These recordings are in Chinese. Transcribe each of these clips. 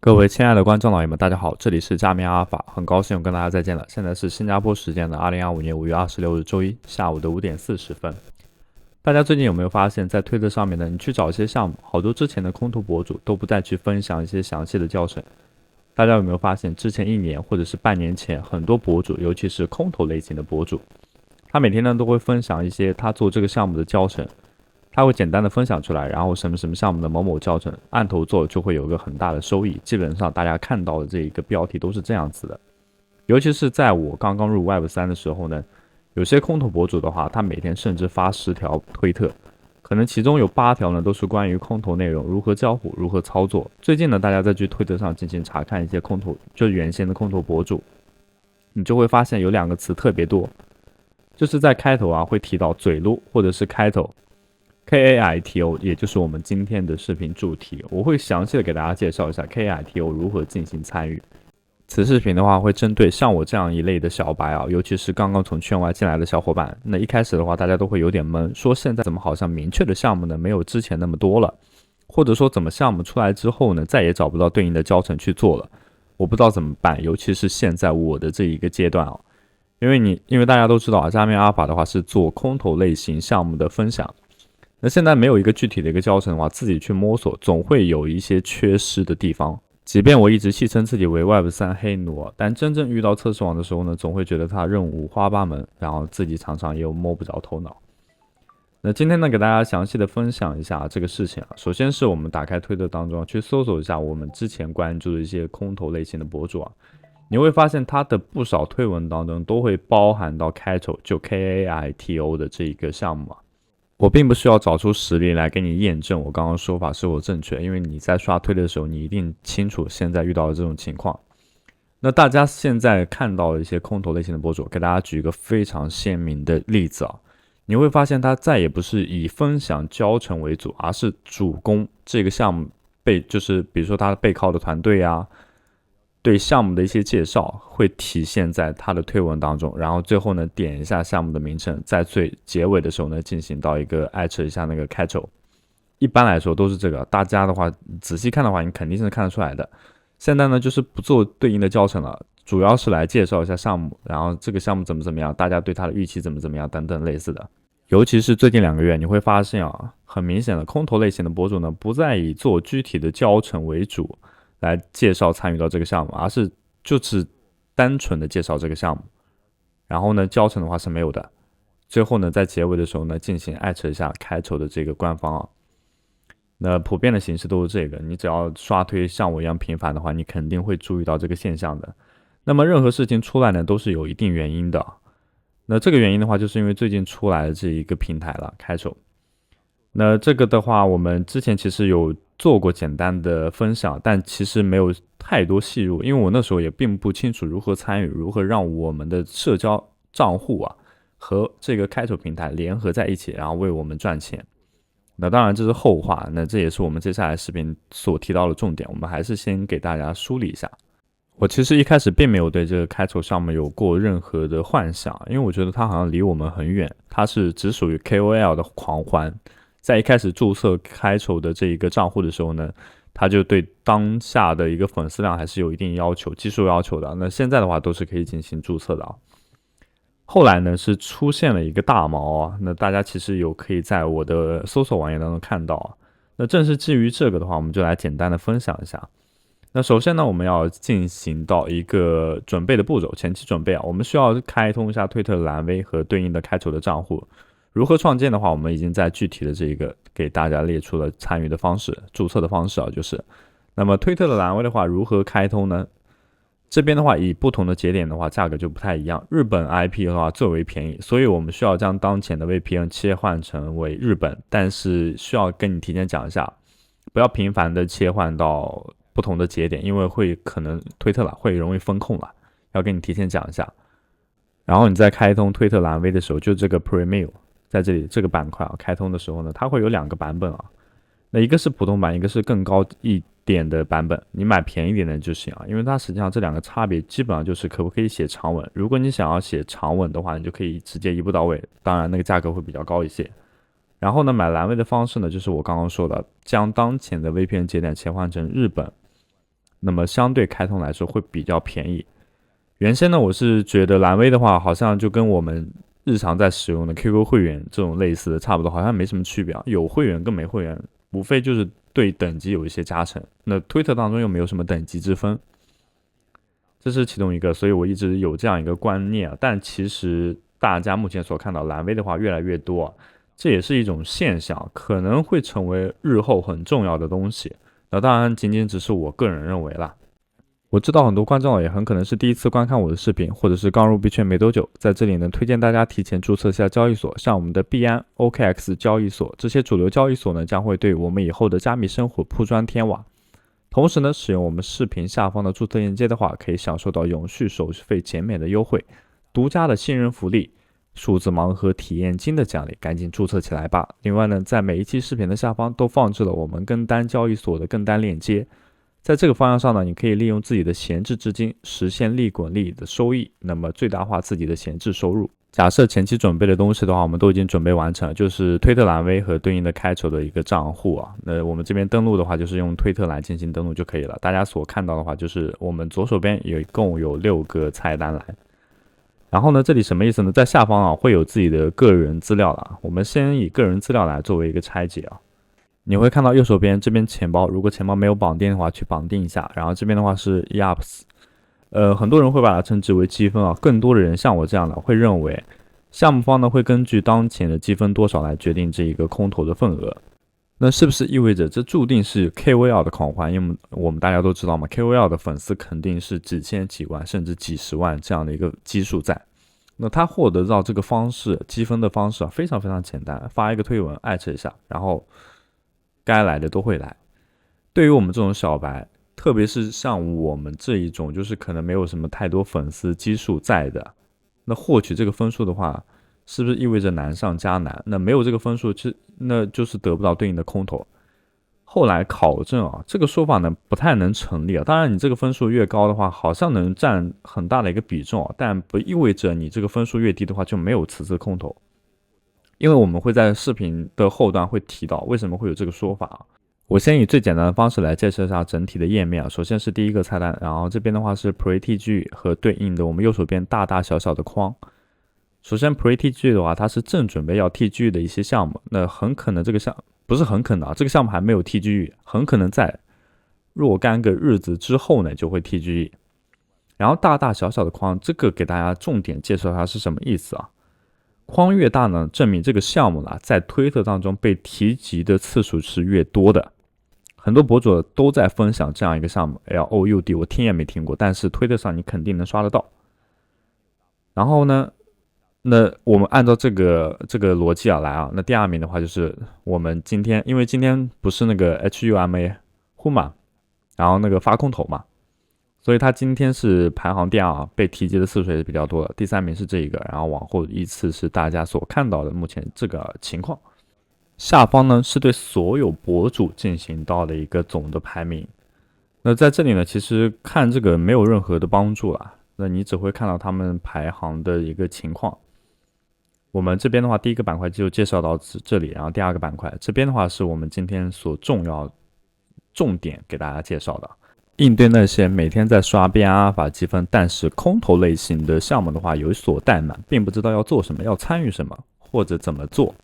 各位亲爱的观众老爷们，大家好，这里是加密阿尔法，很高兴又跟大家再见了。现在是新加坡时间的2025年5月26日周一下午的5点40分。大家最近有没有发现，在推特上面呢，你去找一些项目，好多之前的空投博主都不再去分享一些详细的教程。大家有没有发现，之前1年或者是半年前，很多博主，尤其是空投类型的博主，他每天呢都会分享一些他做这个项目的教程。他会简单的分享出来，然后什么什么项目的某某教程，按头做就会有一个很大的收益。基本上大家看到的这一个标题都是这样子的。尤其是在我刚刚入 Web3 的时候呢，有些空投博主的话，他每天甚至发10条推特，可能其中有8条呢都是关于空投内容，如何交互，如何操作。最近呢，大家再去推特上进行查看一些空投，就是原先的空投博主，你就会发现有2个词特别多，就是在开头会提到嘴撸或者是开头。KAITO 也就是我们今天的视频主题，我会详细的给大家介绍一下 KAITO 如何进行参与。此视频的话会针对像我这样一类的小白尤其是刚刚从圈外进来的小伙伴。那一开始的话大家都会有点懵，说现在怎么好像明确的项目呢没有之前那么多了，或者说怎么项目出来之后呢再也找不到对应的教程去做了，我不知道怎么办。尤其是现在我的这一个阶段因为大家都知道加密阿尔法的话是做空投类型项目的分享。那现在没有一个具体的一个教程的话，自己去摸索，总会有一些缺失的地方。即便我一直戏称自己为 Web3 黑奴但真正遇到测试网的时候呢，总会觉得它任务五花八门，然后自己常常也有摸不着头脑。那今天呢，给大家详细的分享一下这个事情首先是我们打开推特当中去搜索一下我们之前关注的一些空投类型的博主你会发现他的不少推文当中都会包含到开头就 KAITO 的这一个项目我并不需要找出实例来给你验证我刚刚说法是否正确，因为你在刷推的时候，你一定清楚现在遇到的这种情况。那大家现在看到的一些空投类型的博主，给大家举一个非常鲜明的例子你会发现他再也不是以分享教程为主，而是主攻这个项目就是比如说他背靠的团队对项目的一些介绍会体现在他的推文当中，然后最后呢点一下项目的名称，在最结尾的时候呢进行到一个艾特一下那个开头。一般来说都是这个，大家的话仔细看的话你肯定是看得出来的。现在呢就是不做对应的教程了，主要是来介绍一下项目，然后这个项目怎么样，大家对它的预期怎么样等等类似的。尤其是最近2个月你会发现很明显的空投类型的博主呢不再以做具体的教程为主来介绍参与到这个项目，而是就是单纯的介绍这个项目，然后呢教程的话是没有的，最后呢在结尾的时候呢进行艾特一下开头的这个官方那普遍的形式都是这个，你只要刷推像我一样频繁的话，你肯定会注意到这个现象的。那么任何事情出来呢都是有一定原因的，那这个原因的话就是因为最近出来的这一个平台了开头。那这个的话我们之前其实有做过简单的分享，但其实没有太多细入，因为我那时候也并不清楚如何参与，如何让我们的社交账户和这个开头平台联合在一起，然后为我们赚钱。那当然这是后话，那这也是我们接下来视频所提到的重点，我们还是先给大家梳理一下。我其实一开始并没有对这个开头项目有过任何的幻想，因为我觉得它好像离我们很远，它是只属于 KOL 的狂欢。在一开始注册开头的这一个账户的时候呢，他就对当下的一个粉丝量还是有一定要求，基数要求的。那现在的话都是可以进行注册的后来呢是出现了一个大毛那大家其实有可以在我的搜索网页当中看到那正是基于这个的话，我们就来简单的分享一下。那首先呢我们要进行到一个准备的步骤，前期准备我们需要开通一下推特的蓝 V 和对应的开头的账户。如何创建的话，我们已经在具体的这一个给大家列出了参与的方式，注册的方式就是那么推特的蓝 V 的话如何开通呢？这边的话以不同的节点的话价格就不太一样，日本 IP 的话最为便宜，所以我们需要将当前的 VPN 切换成为日本，但是需要跟你提前讲一下，不要频繁的切换到不同的节点，因为会可能推特会容易封控要跟你提前讲一下。然后你在开通推特蓝 V 的时候，就这个 Premium在这里这个板块开通的时候呢，它会有2个版本那一个是普通版，一个是更高一点的版本，你买便宜一点的就行因为它实际上这2个差别基本上就是可不可以写长文。如果你想要写长文的话，你就可以直接一步到位，当然那个价格会比较高一些。然后呢买蓝 V 的方式呢，就是我刚刚说的，将当前的 VPN 节点切换成日本，那么相对开通来说会比较便宜。原先呢，我是觉得蓝 V 的话，好像就跟我们日常在使用的 QQ 会员这种类似的差不多，好像没什么区别啊。有会员跟没会员，无非就是对等级有一些加成。那推特当中又没有什么等级之分，这是其中一个，所以我一直有这样一个观念啊。但其实大家目前所看到蓝 V 的话越来越多啊，这也是一种现象，可能会成为日后很重要的东西。那当然仅仅只是我个人认为啦。我知道很多观众也很可能是第一次观看我的视频，或者是刚入币圈没多久，在这里呢推荐大家提前注册下交易所，像我们的币安、OKX 交易所，这些主流交易所呢将会对我们以后的加密生活铺砖添瓦。同时呢，使用我们视频下方的注册链接的话，可以享受到永续手续费减免的优惠、独家的新人福利、数字盲盒体验金的奖励，赶紧注册起来吧。另外呢，在每一期视频的下方都放置了我们跟单交易所的跟单链接。在这个方向上呢，你可以利用自己的闲置资金实现利滚利的收益，那么最大化自己的闲置收入。假设前期准备的东西的话，我们都已经准备完成了，就是推特蓝 V 和对应的开筹的一个账户啊。那我们这边登录的话，就是用推特蓝进行登录就可以了。大家所看到的话，就是我们左手边共有6个菜单栏。然后呢，这里什么意思呢？在下方啊会有自己的个人资料了。我们先以个人资料来作为一个拆解啊。你会看到右手边这边钱包，如果钱包没有绑定的话，去绑定一下。然后这边的话是 EAPS，很多人会把它称之为积分啊。更多的人像我这样的会认为，项目方呢会根据当前的积分多少来决定这一个空投的份额。那是不是意味着这注定是 KOL 的狂欢？因为我们大家都知道嘛 ，KOL 的粉丝肯定是几千、几万甚至几十万这样的一个基数在。那他获得到这个方式积分的方式啊，非常非常简单，发一个推文艾特一下，然后该来的都会来。对于我们这种小白，特别是像我们这一种就是可能没有什么太多粉丝基数在的，那获取这个分数的话，是不是意味着难上加难？那没有这个分数，那就是得不到对应的空投。后来考证啊，这个说法呢不太能成立啊。当然，你这个分数越高的话，好像能占很大的一个比重啊，但不意味着你这个分数越低的话就没有此次空投。因为我们会在视频的后端会提到为什么会有这个说法啊。我先以最简单的方式来介绍一下整体的页面啊。首先是第一个菜单，然后这边的话是 PrettyG 和对应的我们右手边大大小小的框。首先 PrettyG 的话，它是正准备要 TG 的一些项目，那很可能这个不是很可能啊，这个项目还没有 TG， 很可能在若干个日子之后呢就会 TG。然后大大小小的框，这个给大家重点介绍一下是什么意思啊？框越大呢，证明这个项目呢在推特当中被提及的次数是越多的。很多博主都在分享这样一个项目 LOUD， 我听也没听过，但是推特上你肯定能刷得到。然后呢，那我们按照这个逻辑来啊，那第二名的话就是我们今天，因为今天不是那个 HUMA 然后那个发空投嘛，所以它今天是排行第二，被提及的次数也是比较多的。第3名是这一个，然后往后依次是大家所看到的目前这个情况。下方呢是对所有博主进行到的一个总的排名。那在这里呢，其实看这个没有任何的帮助啦，那你只会看到他们排行的一个情况。我们这边的话，第一个板块就介绍到这里，然后第二个板块这边的话是我们今天所重点给大家介绍的。应对那些每天在刷币安阿尔法积分，但是空投类型的项目的话有所怠慢，并不知道要做什么，要参与什么，或者怎么做。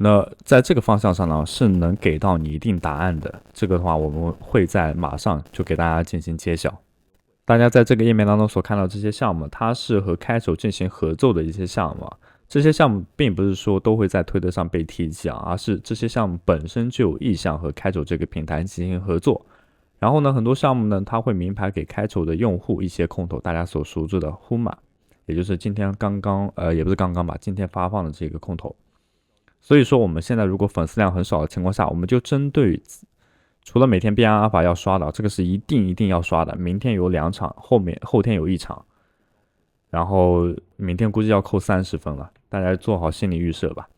那在这个方向上呢，是能给到你一定答案的。这个的话，我们会在马上就给大家进行揭晓。大家在这个页面当中所看到这些项目，它是和开筹进行合作的一些项目。这些项目并不是说都会在推特上被提及啊，而是这些项目本身就有意向和开筹这个平台进行合作。然后呢，很多项目呢，它会明牌给开筹的用户一些空投，大家所熟知的 HUMA， 也就是今天也不是刚刚吧，今天发放的这个空投。所以说我们现在如果粉丝量很少的情况下，我们就针对除了每天币安阿尔法要刷的，这个是一定要刷的，明天有2场，后天有1场，然后明天估计要扣30分了，大家做好心理预设吧。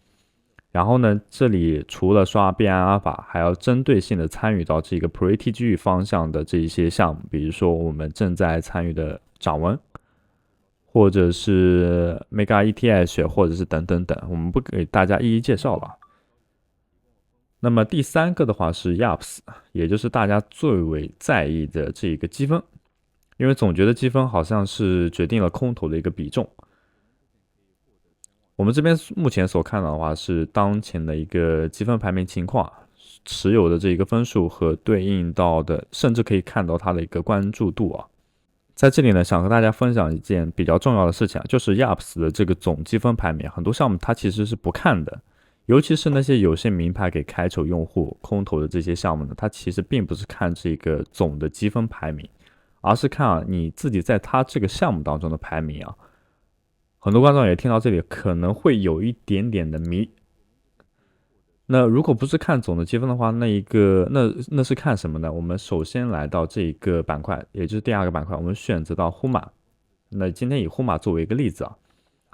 然后呢，这里除了刷币安阿尔法，还要针对性的参与到这个 PrettyG 方向的这一些项目，比如说我们正在参与的掌纹，或者是 Mega ETH， 或者是等等等，我们不给大家一一介绍了。那么第3个的话是 YAPS， 也就是大家最为在意的这个积分，因为总觉得积分好像是决定了空头的一个比重。我们这边目前所看到的话是当前的一个积分排名情况，持有的这一个分数和对应到的，甚至可以看到它的一个关注度啊。在这里呢，想和大家分享一件比较重要的事情，就是 YAPS 的这个总积分排名，很多项目它其实是不看的，尤其是那些有些名牌给开手用户空投的这些项目呢，它其实并不是看这个总的积分排名，而是看你自己在它这个项目当中的排名啊。很多观众也听到这里可能会有一点点的迷。那如果不是看总的积分的话，那是看什么呢？我们首先来到这一个板块，也就是第2个板块，我们选择到 HUMA。那今天以 HUMA 作为一个例子啊，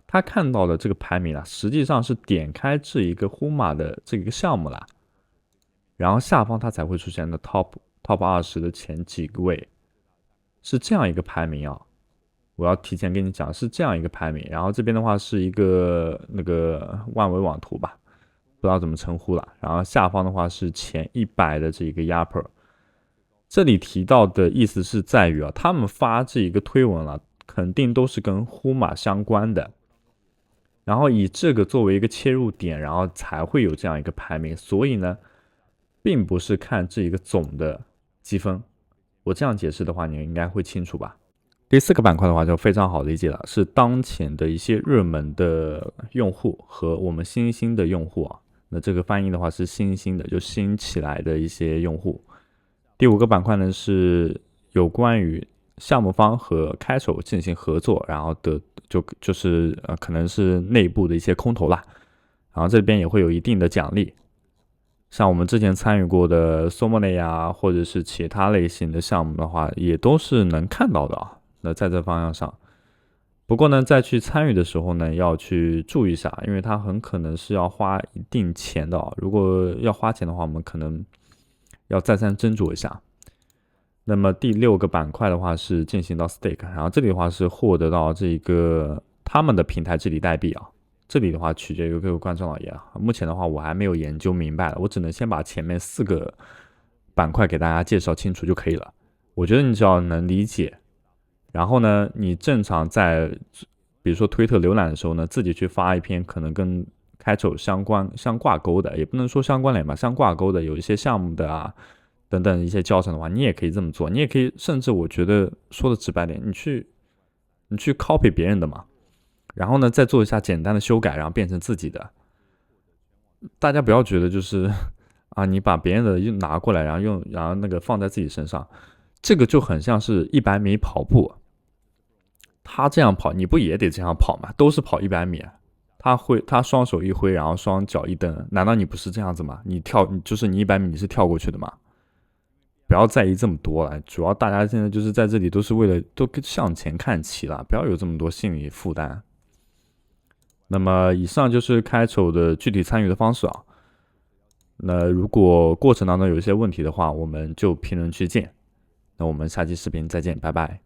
他看到的这个排名啊，实际上是点开这一个 HUMA 的这个项目啦，然后下方它才会出现的 Top 20的前几个位，是这样一个排名啊。我要提前跟你讲，是这样一个排名。然后这边的话是一个那个万维网图吧，不知道怎么称呼了。然后下方的话是前100的这个 YAPR。这里提到的意思是在于啊，他们发这一个推文了，肯定都是跟 HUMA 相关的，然后以这个作为一个切入点，然后才会有这样一个排名。所以呢，并不是看这一个总的积分。我这样解释的话，你应该会清楚吧？第4个板块的话就非常好理解了，是当前的一些热门的用户和我们新兴的用户啊。那这个翻译的话是新兴的，就新起来的一些用户。第5个板块呢是有关于项目方和开手进行合作，然后的就是可能是内部的一些空投啦，然后这边也会有一定的奖励。像我们之前参与过的 Somone 啊，或者是其他类型的项目的话，也都是能看到的啊。那在这方向上，不过呢，在去参与的时候呢，要去注意一下，因为它很可能是要花一定钱的啊。如果要花钱的话，我们可能要再三斟酌一下。那么第6个板块的话是进行到 stake， 然后这里的话是获得到这个他们的平台治理代币啊。这里的话取决于各位观众老爷啊，目前的话我还没有研究明白了，我只能先把前面4个板块给大家介绍清楚就可以了。我觉得你只要能理解。然后呢，你正常在比如说推特浏览的时候呢，自己去发一篇可能跟开手相挂钩的，也不能说相关联吧，相挂钩的有一些项目的啊等等一些教程的话，你也可以这么做。你也可以，甚至我觉得说的直白点，你去 copy 别人的嘛，然后呢再做一下简单的修改，然后变成自己的。大家不要觉得就是啊，你把别人的拿过来，然后那个放在自己身上，这个就很像是100米跑步。他这样跑，你不也得这样跑吗？都是跑100米，他双手一挥，然后双脚一蹬，难道你不是这样子吗？你就是你100米你是跳过去的吗？不要在意这么多了，主要大家现在就是在这里都是为了都向前看齐了，不要有这么多心理负担。那么以上就是开手的具体参与的方式啊。那如果过程当中有一些问题的话，我们就评论区见。那我们下期视频再见，拜拜。